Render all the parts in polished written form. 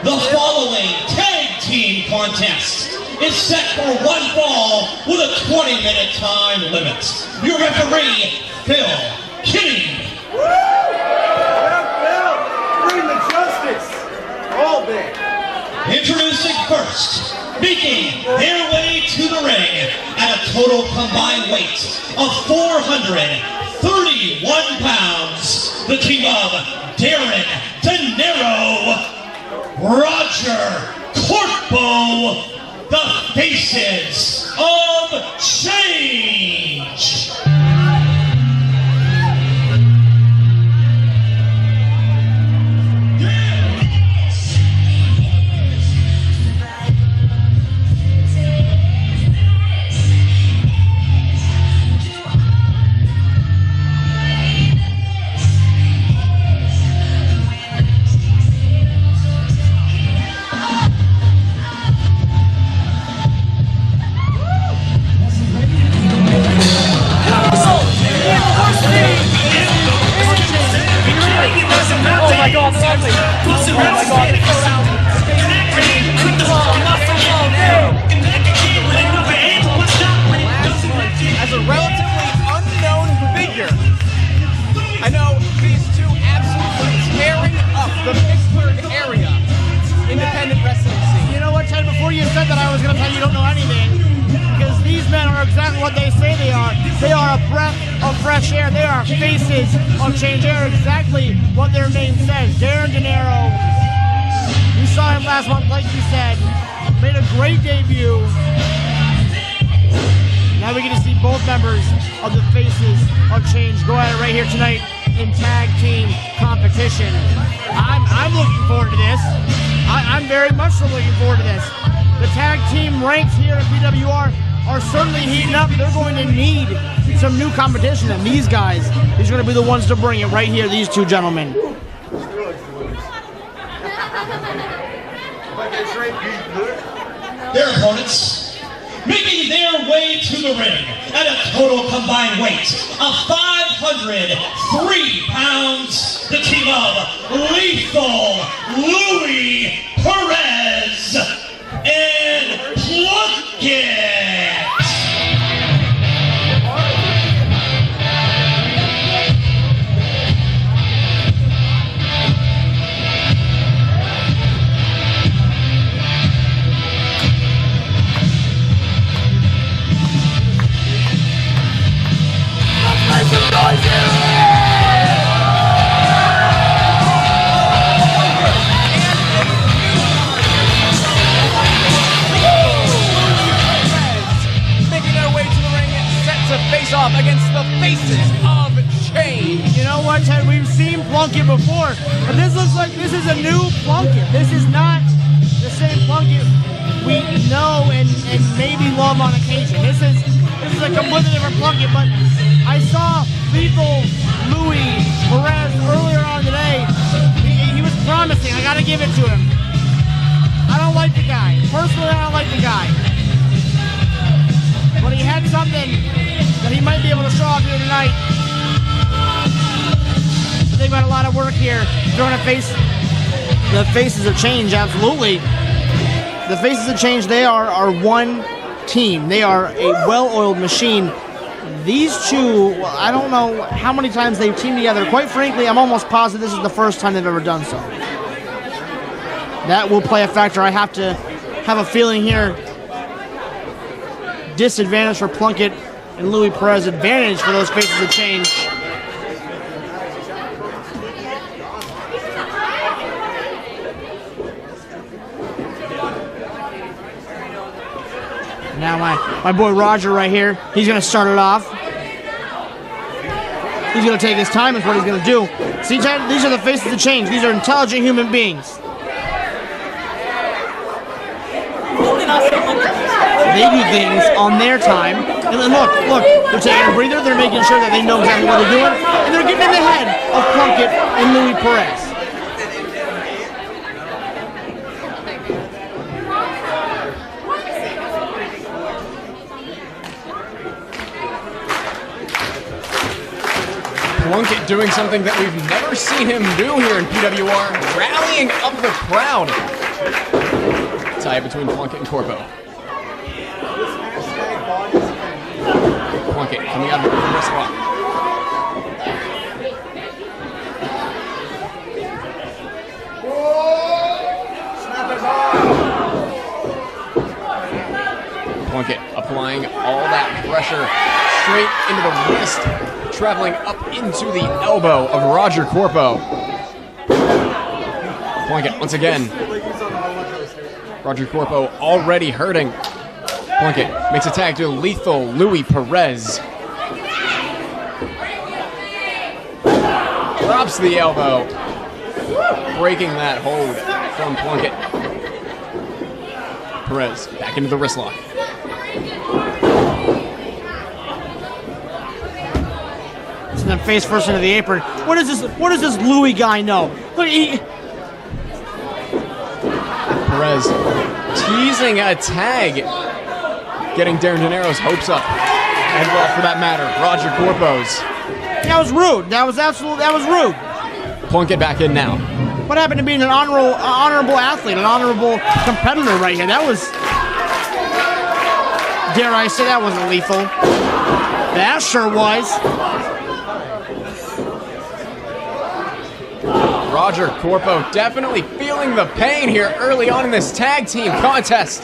The following tag team contest is set for one fall with a 20-minute time limit. Your referee, Phil Kinney. Phil, bring the justice all day. Introducing first, making their way to the ring at a total combined weight of 431 pounds, the king of Dinero, Roger Corpo, the Faces of Change. As a relatively unknown figure, I know these two absolutely tearing up the Pittsburgh area independent wrestling scene. You know what, Ted, before you said that I was going to tell you don't know anything, because these men are exactly what they say they are. They are a breath of fresh air. They are faces of change. They are exactly what their name says. Dinero. You saw him last month, like you said. Made a great debut. Now we get to see both members of the Faces of Change go at it right here tonight in tag team competition. I'm looking forward to this. I'm very much so looking forward to this. The tag team ranks here at PWR are certainly heating up. They're going to need some new competition, and these guys, these are going to be the ones to bring it right here, these two gentlemen. Their opponents, making their way to the ring at a total combined weight of 503 pounds, the team of Lethal, Louie, Perez, and Plunkett. Off against the Faces of Change. You know what, Ted? We've seen Plunkett before, but this looks like this is a new Plunkett. This is not the same Plunkett we know and maybe love on occasion. This is a completely different Plunkett, but I saw Lethal Louie Perez earlier on today. He was promising. I gotta give it to him. I don't like the guy. Personally, I don't like the guy. But he had something that he might be able to show off here tonight. They've got a lot of work here. They're going to face the Faces of Change, absolutely. The Faces of Change, they are one team. They are a well-oiled machine. These two, well, I don't know how many times they've teamed together. Quite frankly, I'm almost positive this is the first time they've ever done so. That will play a factor. I have to have a feeling here. Disadvantage for Plunkett and Louie Perez, advantage for those Faces of Change. Now my boy Roger right here, he's going to start it off. He's going to take his time, is what he's going to do. See, Ted, these are the Faces of Change. These are intelligent human beings. They do things on their time. And then look, they're taking a breather. They're making sure that they know exactly what they're doing. And they're getting in the head of Plunkett and Louie Perez. Plunkett doing something that we've never seen him do here in PWR, rallying up the crowd. tie between Plunkett and Corpo. Plunkett coming out of the wrist lock. Plunkett applying all that pressure straight into the wrist, traveling up into the elbow of Roger Corpo. Plunkett once again. Roger Corpo already hurting. Plunkett makes a tag to lethal Louie Perez. Drops the elbow, breaking that hold from Plunkett. Perez back into the wrist lock. And then face first into the apron. What does this Louie guy know? Look, Perez teasing a tag, getting Dinero's hopes up. And well, for that matter, Roger Corpo's. that was rude. That was rude. Plunkett back in now. What happened to being an honorable athlete, an honorable competitor right here? That was, dare I say, that wasn't lethal. That sure was. Roger Corpo definitely feeling the pain here early on in this tag team contest.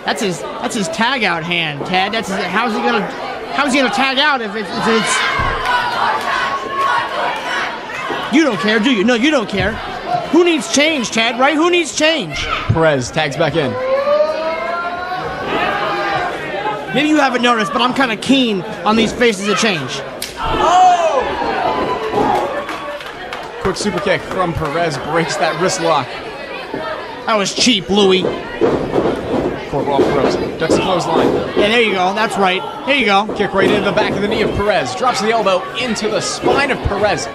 That's his tag out hand, Ted. How's he gonna tag out if it's You don't care, do you? No, you don't care. Who needs change, Ted, right? Who needs change? Perez tags back in. Maybe you haven't noticed, but I'm kind of keen on these faces of change. Quick super kick from Perez breaks that wrist lock. That was cheap, Louie. Corpo off the ropes. Ducks the clothesline. Yeah, there you go. That's right. There you go. Kick right into the back of the knee of Perez. Drops the elbow into the spine of Perez.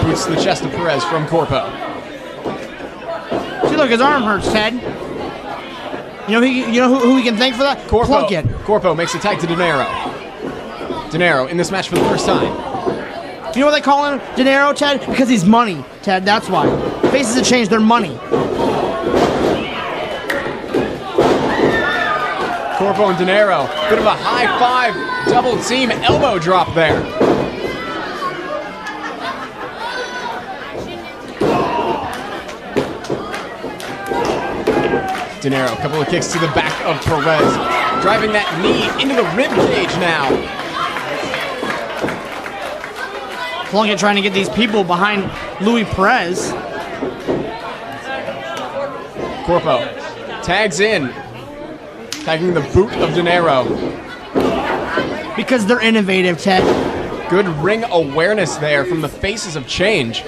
Boots to the chest of Perez from Corpo. See, look, his arm hurts, Ted. You know who we can thank for that? Corpo. Plunkett. Corpo makes a tag to Dinero. Dinero in this match for the first time. You know what they call him, Dinero, Ted? Because he's money, Ted. That's why. Faces have changed their money. Corpo and Dinero. Bit of a high five, double team elbow drop there. Dinero, a couple of kicks to the back of Perez. Driving that knee into the rib cage now. Plunkett trying to get these people behind Louie Perez. Corpo tags in, tagging the boot of Dinero. Because they're innovative, Ted. Good ring awareness there from the faces of change.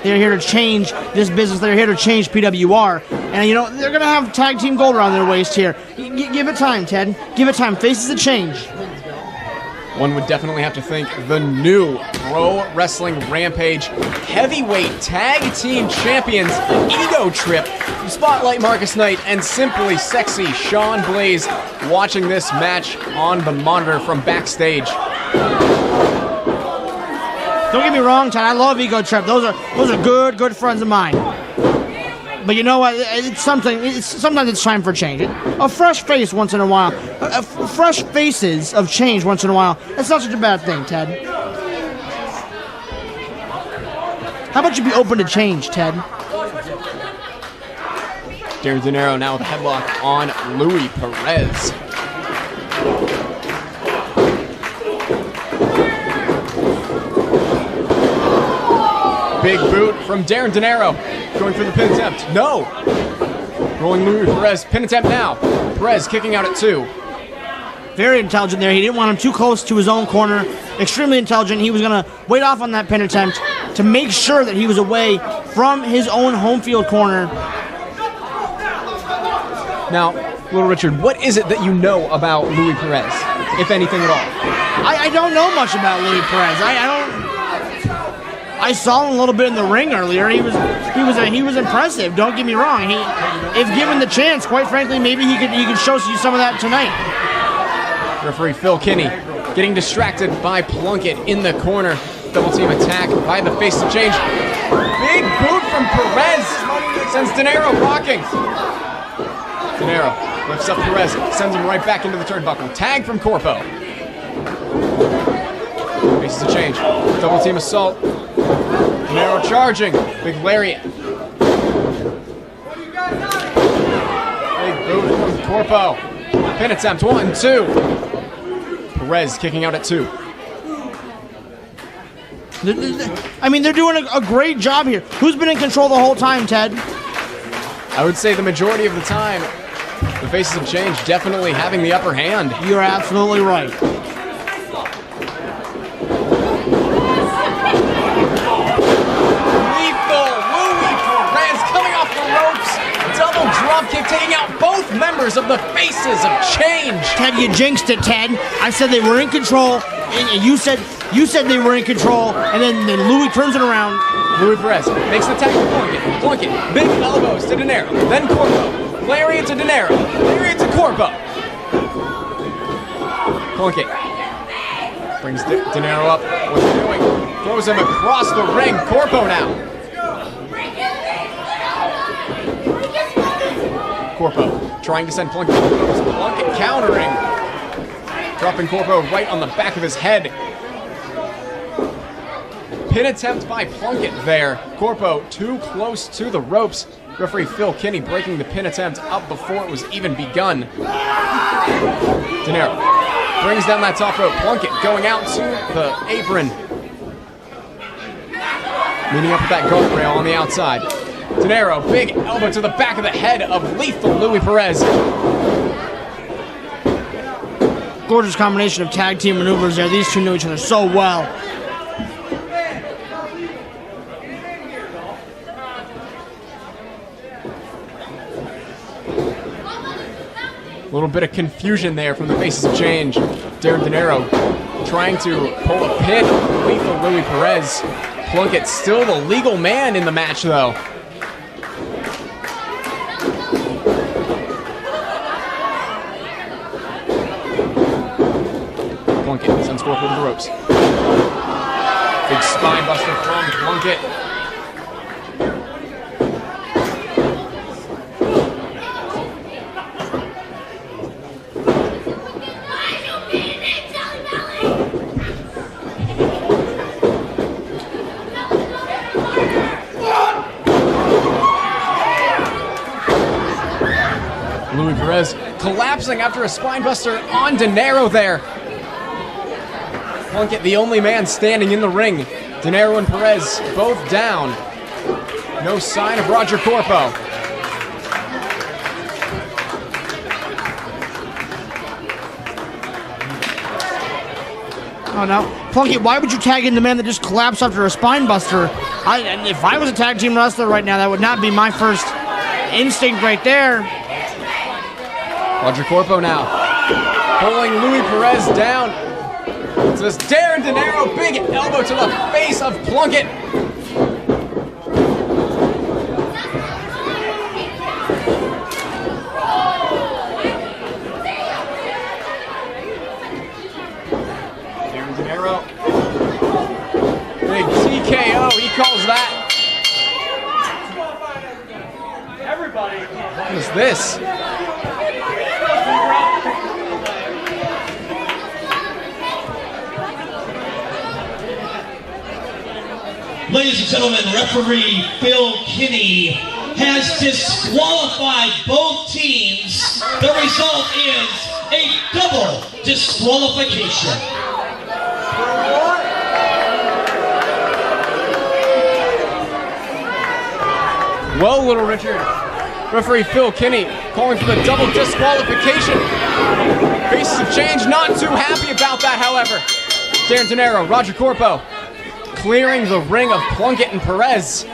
They're here to change this business. They're here to change PWR. And, they're going to have tag team gold around their waist here. Give it time, Ted. Give it time. Faces of change. One would definitely have to thank the new Pro Wrestling Rampage Heavyweight Tag Team Champions Ego Trip, Spotlight Marcus Knight, and Simply Sexy Sean Blaze watching this match on the monitor from backstage. Don't get me wrong, Ted. I love Ego Trip. Those are good friends of mine. But you know what? Sometimes it's time for change. A fresh face once in a while. Fresh faces of change once in a while. That's not such a bad thing, Ted. How about you be open to change, Ted? Dinero now with a headlock on Louie Perez. Big boot from Dinero. Going for the pin attempt. No! Rolling Louie Perez. Pin attempt now. Perez kicking out at 2. Very intelligent there. He didn't want him too close to his own corner. Extremely intelligent. He was going to wait off on that pin attempt to make sure that he was away from his own home field corner. Now, Little Richard, what is it that you know about Louie Perez, if anything at all? I don't know much about Louie Perez. I saw him a little bit in the ring earlier. He was impressive. Don't get me wrong. If given the chance, quite frankly, maybe he could show you some of that tonight. Referee Phil Kinney getting distracted by Plunkett in the corner. Double team attack by the face of change. Big boot from Perez sends Dinero rocking. Dinero lifts up Perez, sends him right back into the turnbuckle. Tag from Corpo. Faces a change. Double team assault. Dinero charging. Big lariat. Big boot from Corpo. Pin attempt, 1, 2. Perez kicking out at 2. I mean, they're doing a great job here. Who's been in control the whole time, Ted? I would say the majority of the time, the faces of change definitely having the upper hand. You're absolutely right. Lethal Louie Perez coming off the ropes. Double drop kick taking out both members of the faces of change. Ted, you jinxed it, Ted. I said they were in control, and you said they were in control, and then Louie turns it around. Louie Perez makes the tag to Plunkett. Plunkett, big elbows to Dinero. Then Corpo. Lariat to Dinero. Lariat to Corpo. Plunkett brings Dinero up. What's he doing? Throws him across the ring. Corpo now. Corpo trying to send Plunkett. Plunkett countering. Dropping Corpo right on the back of his head. Pin attempt by Plunkett there. Corpo too close to the ropes. Referee Phil Kinney breaking the pin attempt up before it was even begun. Dinero brings down that top rope. Plunkett going out to the apron. Meeting up with that guardrail on the outside. Dinero, big elbow to the back of the head of lethal Louie Perez. Gorgeous combination of tag team maneuvers there. These two know each other so well. A little bit of confusion there from the faces of change. Darren Dinero trying to pull a pin on lethal Louie Perez. Plunkett still the legal man in the match though. Plunkett sends Corpo to the ropes. Big spine buster from Plunkett. Louie Perez collapsing after a spine buster on Dinero there. Plunkett, the only man standing in the ring. Dinero and Perez both down. No sign of Roger Corpo. Oh no. Plunkett, why would you tag in the man that just collapsed after a spine buster? If I was a tag team wrestler right now, that would not be my first instinct right there. Roger Corpo now. Pulling Louie Perez down. It's this Darren Dinero, big elbow to the face of Plunkett. Darren Dinero. Big TKO, he calls that. What is this? Ladies and gentlemen, referee Phil Kinney has disqualified both teams. The result is a double disqualification. Well, Little Richard, referee Phil Kinney calling for the double disqualification. Faces of change not too happy about that, however. Darren Dinero, Roger Corpo clearing the ring of Plunkett and Perez.